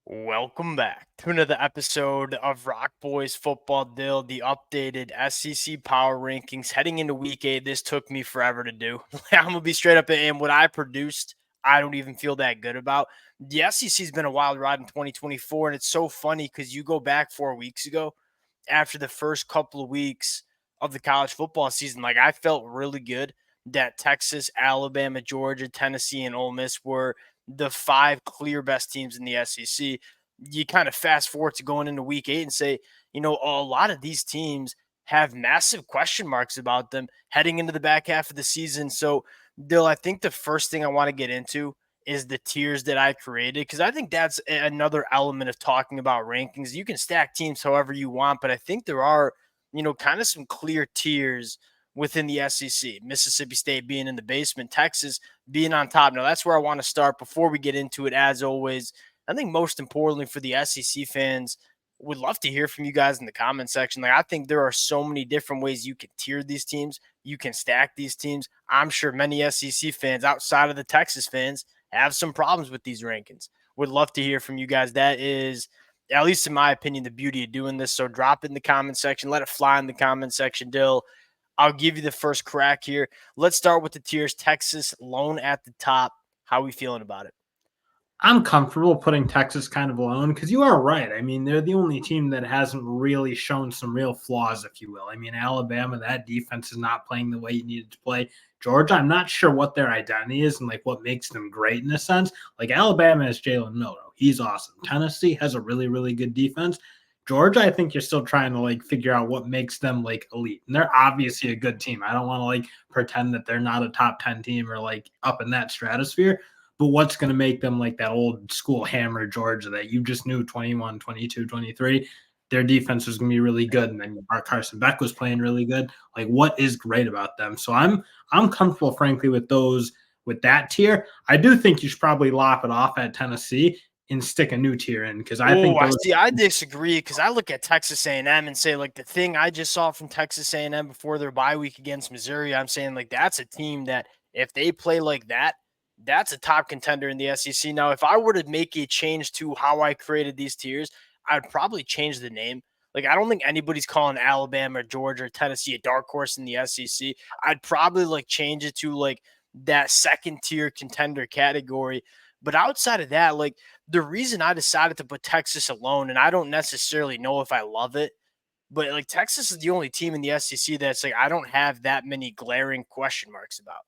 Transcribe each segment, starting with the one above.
Welcome back to another episode of Rock Boys Football Dill, the updated SEC Power Rankings. Heading into week 8, this took me forever to do. I'm going to be straight up, and what I produced, I don't even feel that good about. The SEC's been a wild ride in 2024, and it's so funny because you go back 4 weeks ago, after the first couple of weeks of the college football season, like I felt really good that Texas, Alabama, Georgia, Tennessee, and Ole Miss were the 5 clear best teams in the SEC. You kind of fast forward to going into week 8 and say, a lot of these teams have massive question marks about them heading into the back half of the season. So, Dill, I think the first thing I want to get into is the tiers that I created, because I think that's another element of talking about rankings. You can stack teams however you want, but I think there are, kind of some clear tiers within the SEC. Mississippi State being in the basement, Texas being on top. Now, that's where I want to start. Before we get into it, as always, I think most importantly for the SEC fans, would love to hear from you guys in the comment section. Like, I think there are so many different ways you can tier these teams. You can stack these teams. I'm sure many SEC fans outside of the Texas fans have some problems with these rankings. Would love to hear from you guys. That is, at least in my opinion, the beauty of doing this. So drop it in the comment section. Let it fly in the comment section, Dill. I'll give you the first crack here. Let's start with the tiers. Texas lone at the top. How are we feeling about it? I'm comfortable putting Texas kind of alone because you are right. I mean, they're the only team that hasn't really shown some real flaws, if you will. I mean, Alabama, that defense is not playing the way you needed to play. Georgia, I'm not sure what their identity is and like what makes them great in a sense. Like Alabama has Jalen Milroe. He's awesome. Tennessee has a really, really good defense. Georgia, I think you're still trying to like figure out what makes them like elite. And they're obviously a good team. I don't want to like pretend that they're not a top 10 team or like up in that stratosphere. But what's going to make them like that old school hammer Georgia that you just knew 21, 22, 23? Their defense was going to be really good. And then Carson Beck was playing really good. Like, what is great about them? So I'm comfortable, frankly, with that tier. I do think you should probably lop it off at Tennessee and stick a new tier in because I think I those. see. I disagree because I look at Texas A&M and say, like, the thing I just saw from Texas A&M before their bye week against Missouri, I'm saying, like, that's a team that if they play like that, that's a top contender in the SEC. Now, if I were to make a change to how I created these tiers, I'd probably change the name. Like, I don't think anybody's calling Alabama, Georgia, or Tennessee a dark horse in the SEC. I'd probably like change it to like that second tier contender category. But outside of that, like, the reason I decided to put Texas alone, and I don't necessarily know if I love it, but like Texas is the only team in the SEC that's like I don't have that many glaring question marks about.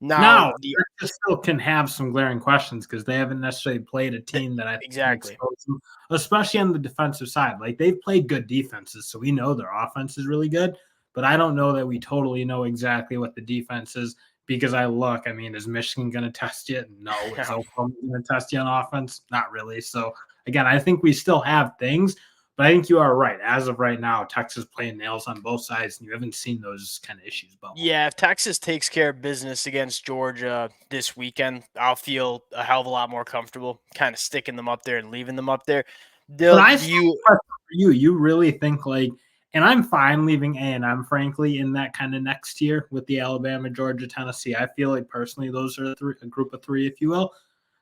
Now, Now, Texas still can have some glaring questions because they haven't necessarily played a team that I think can exactly. expose them, especially on the defensive side. Like they've played good defenses, so we know their offense is really good. But I don't know that we totally know exactly what the defense is because I mean, is Michigan going to test you? No. Is Oklahoma going to test you on offense? Not really. So again, I think we still have things, but I think you are right. As of right now, Texas playing nails on both sides, and you haven't seen those kind of issues bubble. Yeah, if Texas takes care of business against Georgia this weekend, I'll feel a hell of a lot more comfortable kind of sticking them up there and leaving them up there. But Do I still you have a question for you. You really think like, and I'm fine leaving A&M, frankly, in that kind of next tier with the Alabama, Georgia, Tennessee. I feel like personally those are a group of three, if you will.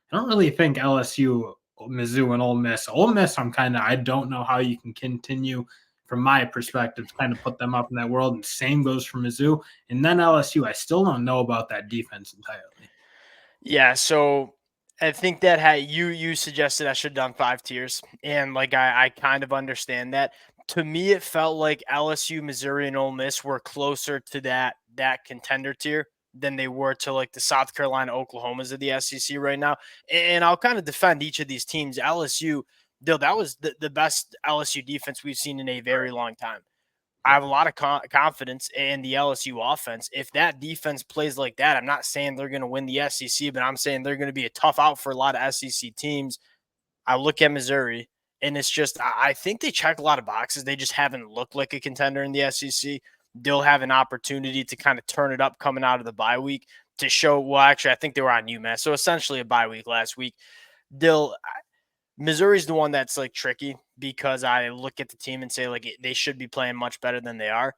I don't really think LSU, Mizzou, and Ole Miss. Ole Miss, I don't know how you can continue from my perspective to kind of put them up in that world. And same goes for Mizzou. And then LSU, I still don't know about that defense entirely. Yeah, so I think that you suggested I should have done 5 tiers, and like I kind of understand that. To me, it felt like LSU, Missouri, and Ole Miss were closer to that contender tier than they were to like the South Carolina, Oklahomas of the SEC right now. And I'll kind of defend each of these teams. LSU, though, that was the best LSU defense we've seen in a very long time. I Yeah. have a lot of confidence in the LSU offense. If that defense plays like that, I'm not saying they're going to win the SEC, but I'm saying they're going to be a tough out for a lot of SEC teams. I look at Missouri, and it's just I think they check a lot of boxes. They just haven't looked like a contender in the SEC. They'll have an opportunity to kind of turn it up coming out of the bye week to show. Well, actually, I think they were on UMass, so essentially a bye week last week. They'll Missouri's the one that's like tricky because I look at the team and say like they should be playing much better than they are.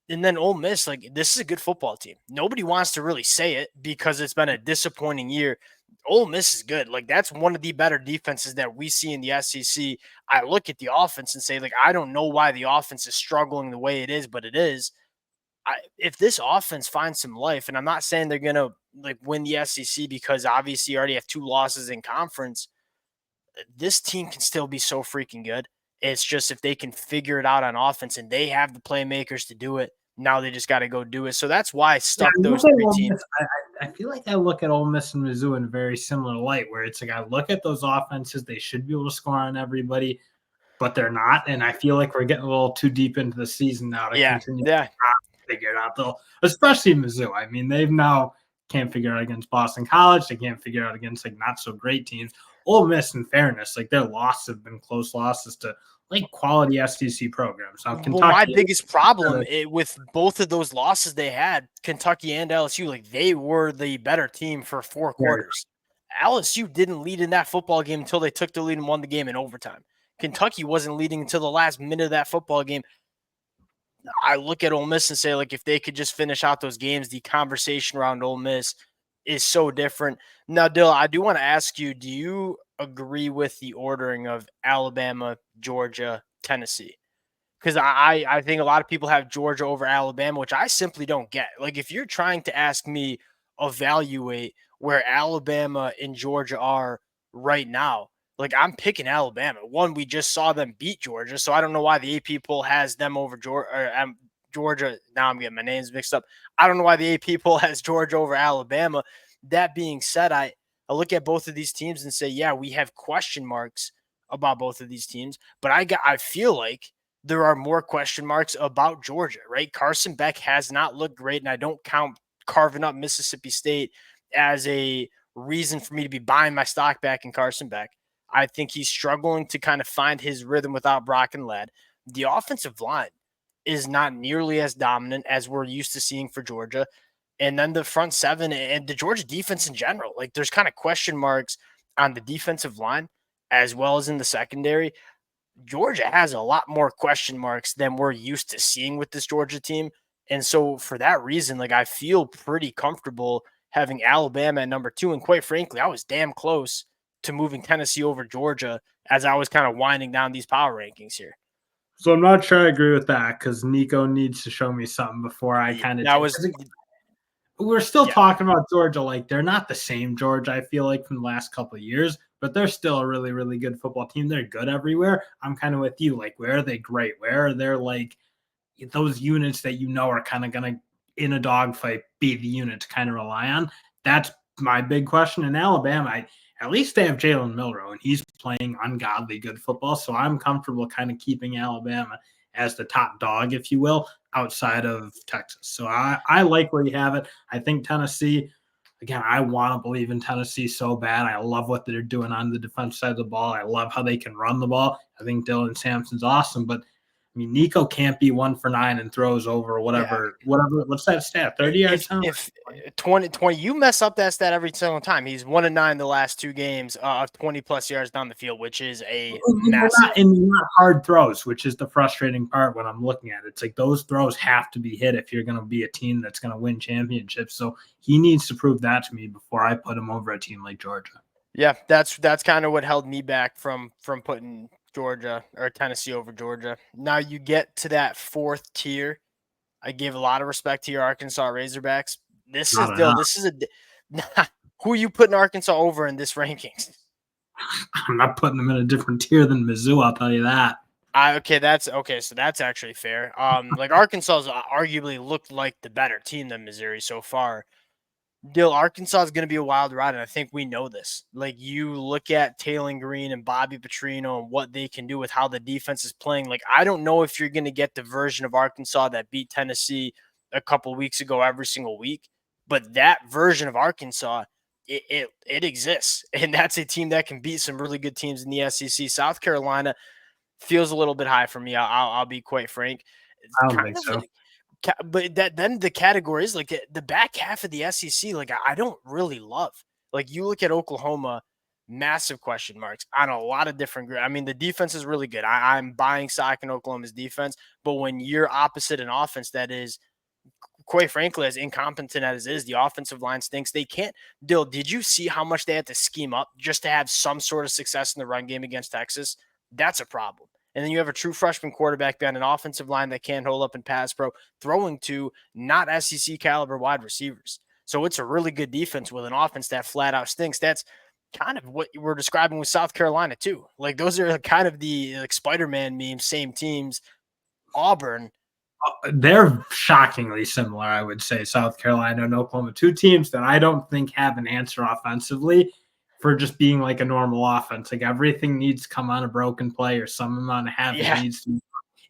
And then Ole Miss, like this is a good football team. Nobody wants to really say it because it's been a disappointing year. Ole Miss is good. Like, that's one of the better defenses that we see in the SEC. I look at the offense and say, like, I don't know why the offense is struggling the way it is, but it is. If this offense finds some life, and I'm not saying they're gonna like win the SEC because obviously you already have 2 losses in conference, this team can still be so freaking good. It's just if they can figure it out on offense and they have the playmakers to do it, now they just got to go do it. So that's why I Yeah, stuck I those look at three Ole teams. Miss. I feel like I look at Ole Miss and Mizzou in a very similar light, where it's like I look at those offenses; they should be able to score on everybody, but they're not. And I feel like we're getting a little too deep into the season now to Yeah, continue yeah. to figure it out. Though, especially Mizzou. I mean, they've now can't figure out against Boston College. They can't figure out against like not so great teams. Ole Miss, in fairness, like their losses have been close losses to like quality SEC programs. Now Well, my Kentucky, biggest problem with both of those losses they had, Kentucky and LSU, like they were the better team for 4 quarters. LSU didn't lead in that football game until they took the lead and won the game in overtime. Kentucky wasn't leading until the last minute of that football game. I look at Ole Miss and say, like, if they could just finish out those games, the conversation around Ole Miss is so different. Now, Dill, I do want to ask you, do you agree with the ordering of Alabama, Georgia, Tennessee? Because I think a lot of people have Georgia over Alabama, which I simply don't get. Like, if you're trying to ask me evaluate where Alabama and Georgia are right now, like I'm picking Alabama. One, we just saw them beat Georgia, so I don't know why the AP poll has them over Georgia. Now I'm getting my names mixed up. I don't know why the AP poll has Georgia over Alabama. That being said, I look at both of these teams and say, yeah, we have question marks about both of these teams, but I feel like there are more question marks about Georgia, right? Carson Beck has not looked great, and I don't count carving up Mississippi State as a reason for me to be buying my stock back in Carson Beck. I think he's struggling to kind of find his rhythm without Brock and Ladd. The offensive line is not nearly as dominant as we're used to seeing for Georgia. And then the front seven and the Georgia defense in general, like there's kind of question marks on the defensive line as well as in the secondary. Georgia has a lot more question marks than we're used to seeing with this Georgia team. And so for that reason, like I feel pretty comfortable having Alabama at number 2. And quite frankly, I was damn close to moving Tennessee over Georgia as I was kind of winding down these power rankings here. so I'm not sure I agree with that because Nico needs to show me something before I kind of That take. was, We're still yeah, talking about Georgia like they're not the same Georgia. I feel like from the last couple of years, but they're still a really, really good football team. They're good everywhere. I'm kind of with you. Like, where are they great? Where are they like those units that you know are kind of going to in a dogfight be the unit to kind of rely on? That's my big question. In Alabama, at least they have Jalen Milrow, and he's playing ungodly good football. So I'm comfortable kind of keeping Alabama as the top dog, if you will, outside of Texas. So I like where you have it. I think Tennessee, again, I want to believe in Tennessee so bad. I love what they're doing on the defense side of the ball. I love how they can run the ball. I think Dylan Sampson's awesome, but I mean, Nico can't be 1 for 9 and throws over yeah. whatever. What's that stat? 30 yards down? If 20, you mess up that stat every single time. He's 1-9 the last 2 games of 20 plus yards down the field, which is a massive. And they're not hard throws, which is the frustrating part when I'm looking at it. It's like those throws have to be hit if you're going to be a team that's going to win championships. So he needs to prove that to me before I put him over a team like Georgia. Yeah, that's kind of what held me back from putting Georgia or Tennessee over Georgia. Now you get to that 4th tier. I give a lot of respect to your Arkansas Razorbacks. This is Not Dill. enough. This is a who are you putting Arkansas over in this rankings? I'm not putting them in a different tier than Mizzou. I'll tell you that. Okay, that's okay. So that's actually fair. Like Arkansas's arguably looked like the better team than Missouri so far. Dill, Arkansas is going to be a wild ride, and I think we know this. Like you look at Taylor Green and Bobby Petrino and what they can do with how the defense is playing. Like I don't know if you're going to get the version of Arkansas that beat Tennessee a couple weeks ago every single week, but that version of Arkansas, it exists, and that's a team that can beat some really good teams in the SEC. South Carolina feels a little bit high for me. I'll be quite frank. It's I don't kind think of so. but that then the categories like the back half of the SEC, like I don't really love. Like you look at Oklahoma, massive question marks on a lot of different. I mean, the defense is really good. I'm buying stock in Oklahoma's defense, but when you're opposite an offense that is quite frankly, as incompetent as it is, the offensive line stinks. They can't. Dill, did you see how much they had to scheme up just to have some sort of success in the run game against Texas? That's a problem. And then you have a true freshman quarterback behind an offensive line that can't hold up in pass pro, throwing to not SEC caliber wide receivers. So it's a really good defense with an offense that flat out stinks. That's kind of what we're describing with South Carolina too. Like those are kind of the like Spider-Man memes, same teams. Auburn. They're shockingly similar, I would say, South Carolina and Oklahoma. Two teams that I don't think have an answer offensively for just being like a normal offense. Like everything needs to come on a broken play or some amount of havoc needs to be.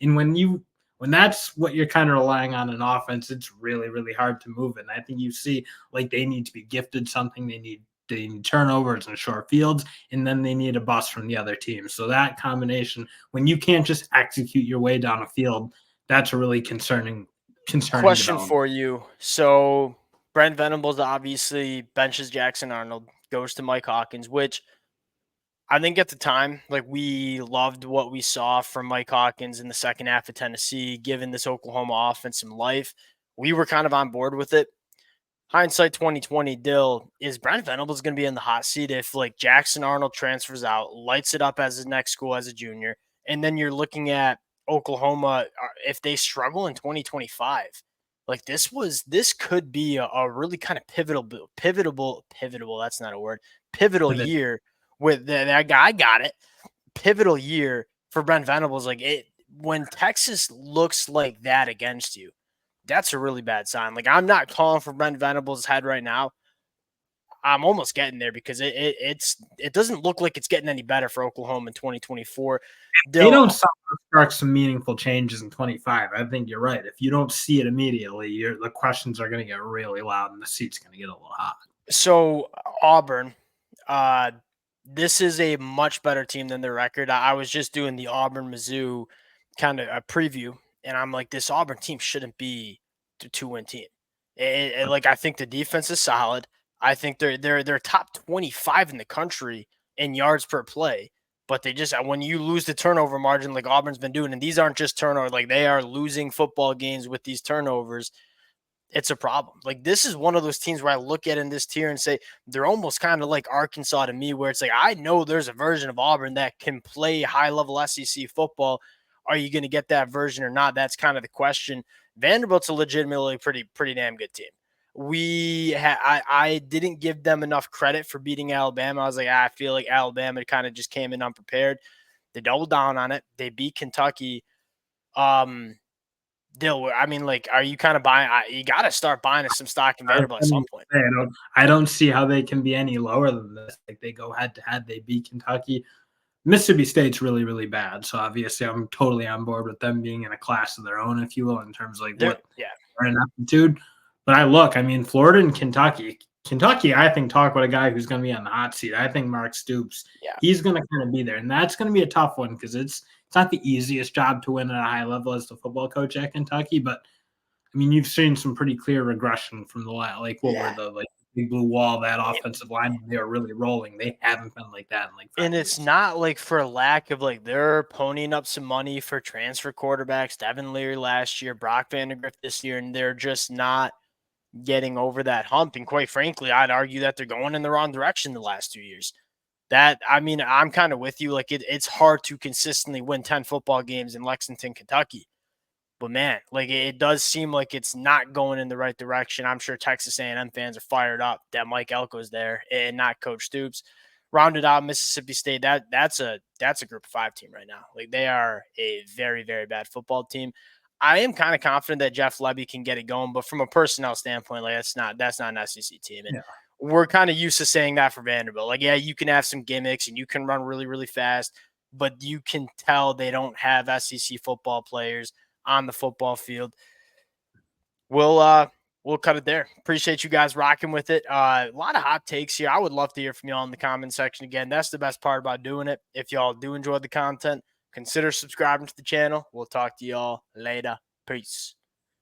And when that's what you're kind of relying on in offense, it's really, really hard to move it. And I think you see like they need to be gifted something. They need turnovers and short fields, and then they need a bust from the other team. So that combination, when you can't just execute your way down a field, that's a really concerning Question development. for you. So Bren Venables obviously benches Jackson Arnold, goes to Mike Hawkins, which I think at the time, like we loved what we saw from Mike Hawkins in the second half of Tennessee, given this Oklahoma offense some life. We were kind of on board with it. Hindsight 2020, Dill, is Brent Venables going to be in the hot seat if like Jackson Arnold transfers out, lights it up as his next school as a junior, and then you're looking at Oklahoma if they struggle in 2025? Like this could be a really kind of pivotal. That's not a word. Pivotal year with that guy. I got it. Pivotal year for Brent Venables. Like it when Texas looks like that against you, that's a really bad sign. Like I'm not calling for Brent Venables' head right now. I'm almost getting there because it doesn't look like it's getting any better for Oklahoma in 2024. They don't spark some meaningful changes in 25. I think you're right. If you don't see it immediately, the questions are going to get really loud and the seat's going to get a little hot. So Auburn, this is a much better team than their record. I was just doing the Auburn Mizzou kind of a preview, and I'm like, this Auburn team shouldn't be a 2-win team. Like I think the defense is solid. I think they're top 25 in the country in yards per play. But they just when you lose the turnover margin like Auburn's been doing, and these aren't just turnovers, like they are losing football games with these turnovers. It's a problem. Like this is one of those teams where I look at in this tier and say they're almost kind of like Arkansas to me, where it's like I know there's a version of Auburn that can play high level SEC football. Are you going to get that version or not? That's kind of the question. Vanderbilt's a legitimately pretty damn good team. I didn't give them enough credit for beating Alabama. I was like, I feel like Alabama kind of just came in unprepared. They doubled down on it. They beat Kentucky. Dill, I mean, like, are you kind of buying? You got to start buying some stock in Vanderbilt at some point. I don't see how they can be any lower than this. Like they go head to head, they beat Kentucky. Mississippi State's really, really bad. So obviously, I'm totally on board with them being in a class of their own, if you will, in terms of like what they're in aptitude. But I mean, Florida and Kentucky. Kentucky, I think, talk about a guy who's going to be on the hot seat. I think Mark Stoops. He's going to kind of be there, and that's going to be a tough one because it's not the easiest job to win at a high level as the football coach at Kentucky. But I mean, you've seen some pretty clear regression from the were the big blue wall, that offensive line, they are really rolling. They haven't been like that in like 5 and years. It's not like for lack of like they're ponying up some money for transfer quarterbacks. Devin Leary last year, Brock Vandagriff this year, and they're just not getting over that hump. And quite frankly, I'd argue that they're going in the wrong direction the last 2 years. That I mean, I'm kind of with you. Like it's hard to consistently win 10 football games in Lexington, Kentucky. But man, like it does seem like it's not going in the right direction. I'm sure Texas A&M fans are fired up that Mike Elko's there and not Coach Stoops. Rounded out Mississippi State. That's a Group of 5 team right now. Like they are a very, very bad football team. I am kind of confident that Jeff Lebby can get it going, but from a personnel standpoint, like that's not an SEC team. And we're kind of used to saying that for Vanderbilt. Like, yeah, you can have some gimmicks and you can run really, really fast, but you can tell they don't have SEC football players on the football field. We'll cut it there. Appreciate you guys rocking with it. A lot of hot takes here. I would love to hear from y'all in the comment section. Again, that's the best part about doing it. If y'all do enjoy the content, consider subscribing to the channel. We'll talk to y'all later. Peace.